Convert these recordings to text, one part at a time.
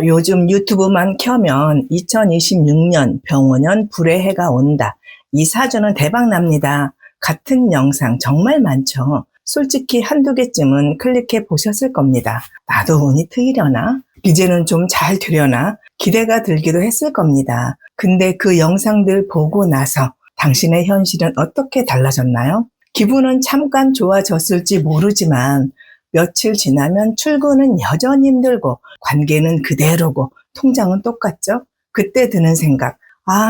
요즘 유튜브만 켜면 2026년 병원연 불의 해가 온다. 이 사주는 대박 납니다. 같은 영상 정말 많죠. 솔직히 한두 개쯤은 클릭해 보셨을 겁니다. 나도 운이 트이려나? 이제는 좀 잘 되려나? 기대가 들기도 했을 겁니다. 근데 그 영상들 보고 나서 당신의 현실은 어떻게 달라졌나요? 기분은 잠깐 좋아졌을지 모르지만 며칠 지나면 출근은 여전히 힘들고 관계는 그대로고 통장은 똑같죠? 그때 드는 생각,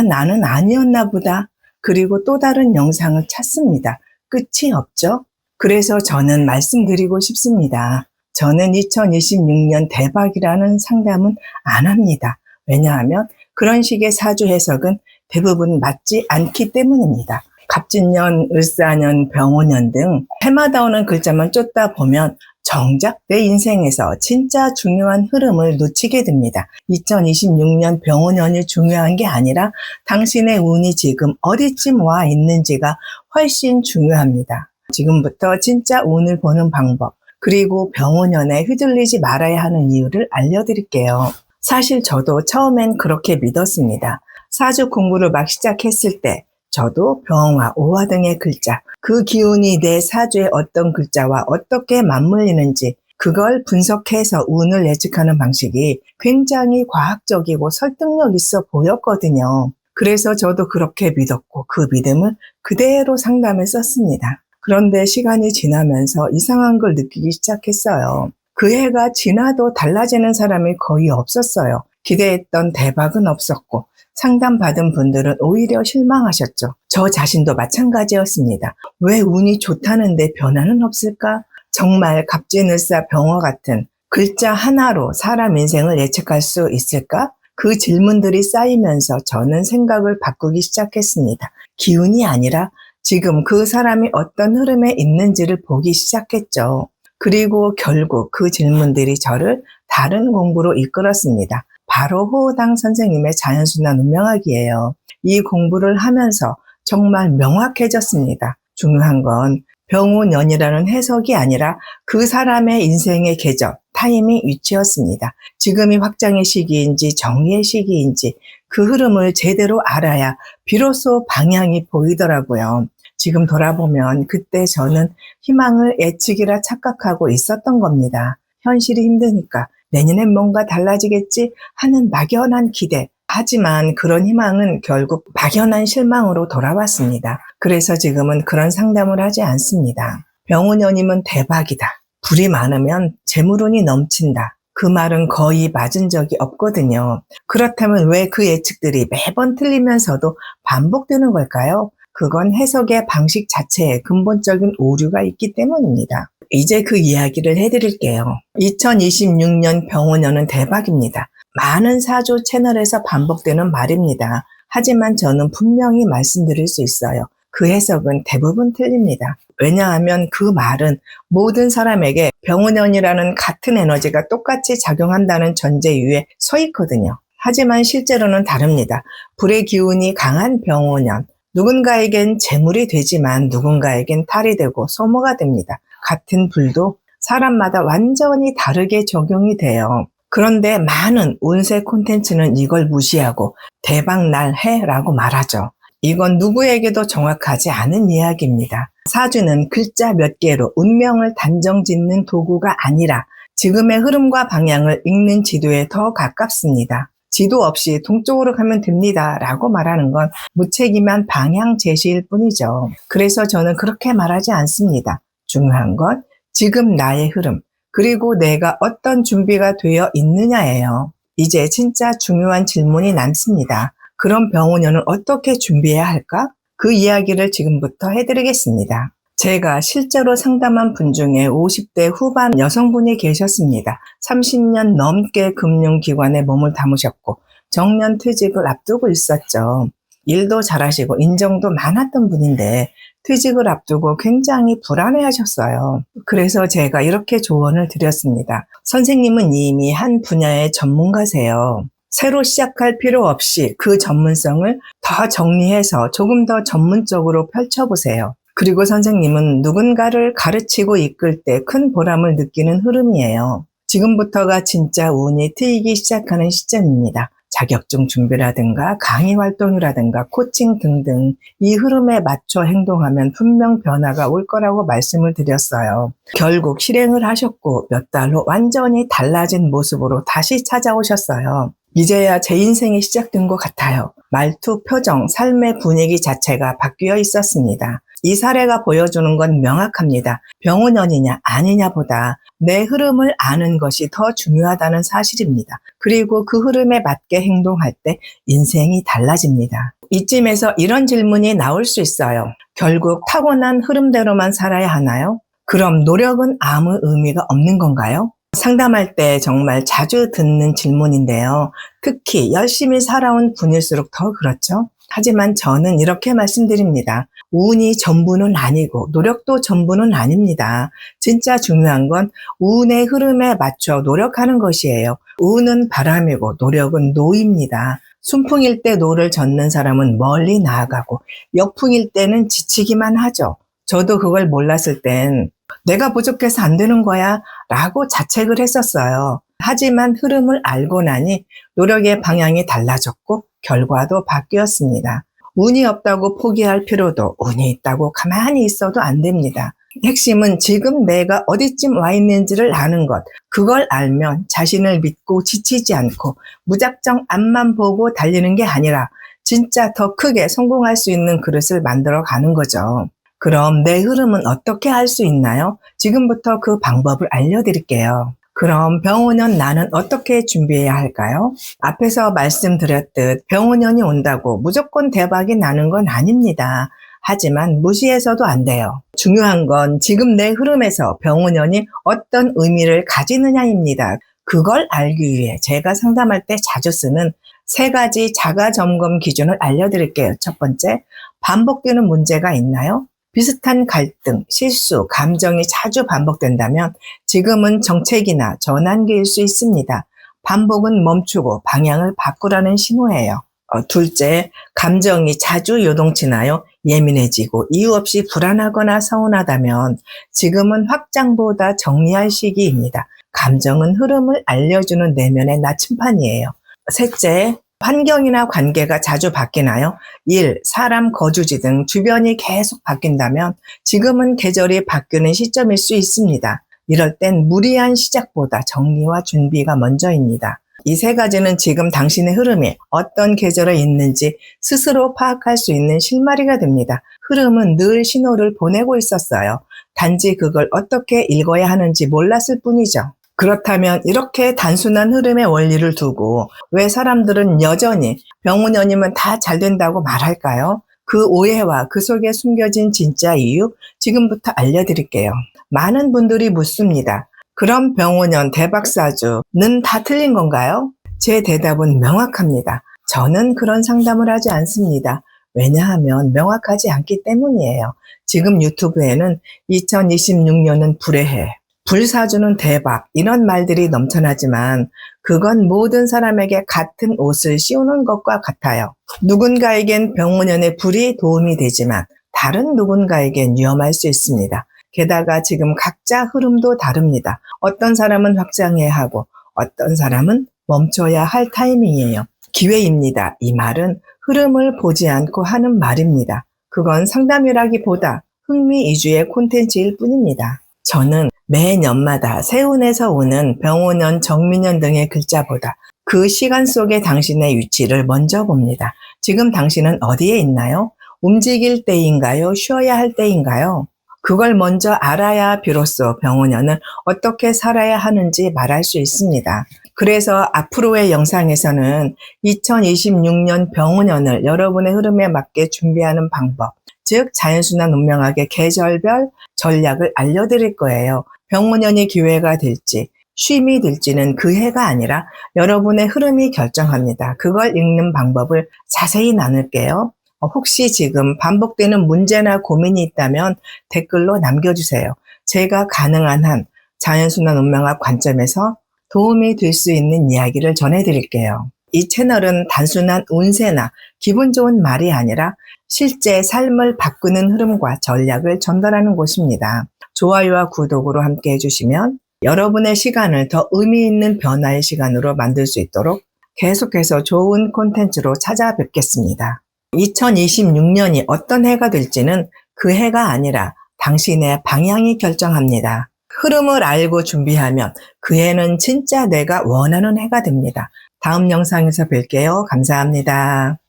나는 아니었나 보다. 그리고 또 다른 영상을 찾습니다. 끝이 없죠? 그래서 저는 말씀드리고 싶습니다. 저는 2026년 대박이라는 상담은 안 합니다. 왜냐하면 그런 식의 사주 해석은 대부분 맞지 않기 때문입니다. 갑진년, 을사년, 병오년 등 해마다 오는 글자만 쫓다 보면 정작 내 인생에서 진짜 중요한 흐름을 놓치게 됩니다. 2026년 병오년이 중요한 게 아니라 당신의 운이 지금 어디쯤 와 있는지가 훨씬 중요합니다. 지금부터 진짜 운을 보는 방법, 그리고 병오년에 휘둘리지 말아야 하는 이유를 알려드릴게요. 사실 저도 처음엔 그렇게 믿었습니다. 사주 공부를 막 시작했을 때 저도 병화, 오화 등의 글자, 그 기운이 내 사주의 어떤 글자와 어떻게 맞물리는지 그걸 분석해서 운을 예측하는 방식이 굉장히 과학적이고 설득력 있어 보였거든요. 그래서 저도 그렇게 믿었고 그 믿음을 그대로 상담에 썼습니다. 그런데 시간이 지나면서 이상한 걸 느끼기 시작했어요. 그 해가 지나도 달라지는 사람이 거의 없었어요. 기대했던 대박은 없었고 상담받은 분들은 오히려 실망하셨죠. 저 자신도 마찬가지였습니다. 왜 운이 좋다는데 변화는 없을까? 정말 갑진을사 병화 같은 글자 하나로 사람 인생을 예측할 수 있을까? 그 질문들이 쌓이면서 저는 생각을 바꾸기 시작했습니다. 기운이 아니라 지금 그 사람이 어떤 흐름에 있는지를 보기 시작했죠. 그리고 결국 그 질문들이 저를 다른 공부로 이끌었습니다. 바로 호호당 선생님의 자연순환 운명학이에요. 이 공부를 하면서 정말 명확해졌습니다. 중요한 건 병오년이라는 해석이 아니라 그 사람의 인생의 계절, 타이밍, 위치였습니다. 지금이 확장의 시기인지 정리의 시기인지 그 흐름을 제대로 알아야 비로소 방향이 보이더라고요. 지금 돌아보면 그때 저는 희망을 예측이라 착각하고 있었던 겁니다. 현실이 힘드니까 내년엔 뭔가 달라지겠지 하는 막연한 기대. 하지만 그런 희망은 결국 막연한 실망으로 돌아왔습니다. 그래서 지금은 그런 상담을 하지 않습니다. 병오년이면 대박이다. 불이 많으면 재물운이 넘친다. 그 말은 거의 맞은 적이 없거든요. 그렇다면 왜 그 예측들이 매번 틀리면서도 반복되는 걸까요? 그건 해석의 방식 자체에 근본적인 오류가 있기 때문입니다. 이제 그 이야기를 해드릴게요. 2026년 병오년은 대박입니다. 많은 사주 채널에서 반복되는 말입니다. 하지만 저는 분명히 말씀드릴 수 있어요. 그 해석은 대부분 틀립니다. 왜냐하면 그 말은 모든 사람에게 병오년이라는 같은 에너지가 똑같이 작용한다는 전제 위에 서 있거든요. 하지만 실제로는 다릅니다. 불의 기운이 강한 병오년, 누군가에겐 재물이 되지만 누군가에겐 탈이 되고 소모가 됩니다. 같은 불도 사람마다 완전히 다르게 적용이 돼요. 그런데 많은 운세 콘텐츠는 이걸 무시하고 대박날 해라고 말하죠. 이건 누구에게도 정확하지 않은 이야기입니다. 사주는 글자 몇 개로 운명을 단정짓는 도구가 아니라 지금의 흐름과 방향을 읽는 지도에 더 가깝습니다. 지도 없이 동쪽으로 가면 됩니다 라고 말하는 건 무책임한 방향 제시일 뿐이죠. 그래서 저는 그렇게 말하지 않습니다. 중요한 건 지금 나의 흐름, 그리고 내가 어떤 준비가 되어 있느냐예요. 이제 진짜 중요한 질문이 남습니다. 그럼 병오년은 어떻게 준비해야 할까? 그 이야기를 지금부터 해드리겠습니다. 제가 실제로 상담한 분 중에 50대 후반 여성분이 계셨습니다. 30년 넘게 금융기관에 몸을 담으셨고 정년 퇴직을 앞두고 있었죠. 일도 잘하시고 인정도 많았던 분인데 퇴직을 앞두고 굉장히 불안해하셨어요. 그래서 제가 이렇게 조언을 드렸습니다. 선생님은 이미 한 분야의 전문가세요. 새로 시작할 필요 없이 그 전문성을 더 정리해서 조금 더 전문적으로 펼쳐보세요. 그리고 선생님은 누군가를 가르치고 이끌 때 큰 보람을 느끼는 흐름이에요. 지금부터가 진짜 운이 트이기 시작하는 시점입니다. 자격증 준비라든가 강의 활동이라든가 코칭 등등 이 흐름에 맞춰 행동하면 분명 변화가 올 거라고 말씀을 드렸어요. 결국 실행을 하셨고 몇 달 후 완전히 달라진 모습으로 다시 찾아오셨어요. 이제야 제 인생이 시작된 것 같아요. 말투, 표정, 삶의 분위기 자체가 바뀌어 있었습니다. 이 사례가 보여주는 건 명확합니다. 병운연이냐 아니냐보다 내 흐름을 아는 것이 더 중요하다는 사실입니다. 그리고 그 흐름에 맞게 행동할 때 인생이 달라집니다. 이쯤에서 이런 질문이 나올 수 있어요. 결국 타고난 흐름대로만 살아야 하나요? 그럼 노력은 아무 의미가 없는 건가요? 상담할 때 정말 자주 듣는 질문인데요. 특히 열심히 살아온 분일수록 더 그렇죠. 하지만 저는 이렇게 말씀드립니다. 운이 전부는 아니고 노력도 전부는 아닙니다. 진짜 중요한 건 운의 흐름에 맞춰 노력하는 것이에요. 운은 바람이고 노력은 노입니다. 순풍일 때 노를 젓는 사람은 멀리 나아가고 역풍일 때는 지치기만 하죠. 저도 그걸 몰랐을 땐 내가 부족해서 안 되는 거야 라고 자책을 했었어요. 하지만 흐름을 알고 나니 노력의 방향이 달라졌고 결과도 바뀌었습니다. 운이 없다고 포기할 필요도 운이 있다고 가만히 있어도 안 됩니다. 핵심은 지금 내가 어디쯤 와 있는지를 아는 것. 그걸 알면 자신을 믿고 지치지 않고 무작정 앞만 보고 달리는 게 아니라 진짜 더 크게 성공할 수 있는 그릇을 만들어 가는 거죠. 그럼 내 흐름은 어떻게 할 수 있나요? 지금부터 그 방법을 알려드릴게요. 그럼 병운연 나는 어떻게 준비해야 할까요? 앞에서 말씀드렸듯 병운연이 온다고 무조건 대박이 나는 건 아닙니다. 하지만 무시해서도 안 돼요. 중요한 건 지금 내 흐름에서 병운연이 어떤 의미를 가지느냐입니다. 그걸 알기 위해 제가 상담할 때 자주 쓰는 3가지 자가 점검 기준을 알려드릴게요. 첫 번째, 반복되는 문제가 있나요? 비슷한 갈등, 실수, 감정이 자주 반복된다면 지금은 정책이나 전환기일 수 있습니다. 반복은 멈추고 방향을 바꾸라는 신호예요. 둘째, 감정이 자주 요동치나요? 예민해지고 이유 없이 불안하거나 서운하다면 지금은 확장보다 정리할 시기입니다. 감정은 흐름을 알려주는 내면의 나침판이에요. 셋째, 환경이나 관계가 자주 바뀌나요? 일, 사람, 거주지 등 주변이 계속 바뀐다면 지금은 계절이 바뀌는 시점일 수 있습니다. 이럴 땐 무리한 시작보다 정리와 준비가 먼저입니다. 이 3가지는 지금 당신의 흐름이 어떤 계절에 있는지 스스로 파악할 수 있는 실마리가 됩니다. 흐름은 늘 신호를 보내고 있었어요. 단지 그걸 어떻게 읽어야 하는지 몰랐을 뿐이죠. 그렇다면 이렇게 단순한 흐름의 원리를 두고 왜 사람들은 여전히 병운연이면 다 잘 된다고 말할까요? 그 오해와 그 속에 숨겨진 진짜 이유 지금부터 알려드릴게요. 많은 분들이 묻습니다. 그럼 병운연, 대박사주는 다 틀린 건가요? 제 대답은 명확합니다. 저는 그런 상담을 하지 않습니다. 왜냐하면 명확하지 않기 때문이에요. 지금 유튜브에는 2026년은 불의 해, 불사주는 대박 이런 말들이 넘쳐나지만 그건 모든 사람에게 같은 옷을 씌우는 것과 같아요. 누군가에겐 병운연의 불이 도움이 되지만 다른 누군가에겐 위험할 수 있습니다. 게다가 지금 각자 흐름도 다릅니다. 어떤 사람은 확장해야 하고 어떤 사람은 멈춰야 할 타이밍이에요. 기회입니다. 이 말은 흐름을 보지 않고 하는 말입니다. 그건 상담이라기보다 흥미 위주의 콘텐츠일 뿐입니다. 저는 매년마다 세운에서 오는 병운연, 정민연 등의 글자보다 그 시간 속의 당신의 위치를 먼저 봅니다. 지금 당신은 어디에 있나요? 움직일 때인가요? 쉬어야 할 때인가요? 그걸 먼저 알아야 비로소 병운연은 어떻게 살아야 하는지 말할 수 있습니다. 그래서 앞으로의 영상에서는 2026년 병운연을 여러분의 흐름에 맞게 준비하는 방법, 즉 자연순환 운명학의 계절별 전략을 알려드릴 거예요. 병운연이 기회가 될지 쉼이 될지는 그 해가 아니라 여러분의 흐름이 결정합니다. 그걸 읽는 방법을 자세히 나눌게요. 혹시 지금 반복되는 문제나 고민이 있다면 댓글로 남겨주세요. 제가 가능한 한 자연순환 운명학 관점에서 도움이 될 수 있는 이야기를 전해드릴게요. 이 채널은 단순한 운세나 기분 좋은 말이 아니라 실제 삶을 바꾸는 흐름과 전략을 전달하는 곳입니다. 좋아요와 구독으로 함께 해주시면 여러분의 시간을 더 의미 있는 변화의 시간으로 만들 수 있도록 계속해서 좋은 콘텐츠로 찾아뵙겠습니다. 2026년이 어떤 해가 될지는 그 해가 아니라 당신의 방향이 결정합니다. 흐름을 알고 준비하면 그 해는 진짜 내가 원하는 해가 됩니다. 다음 영상에서 뵐게요. 감사합니다.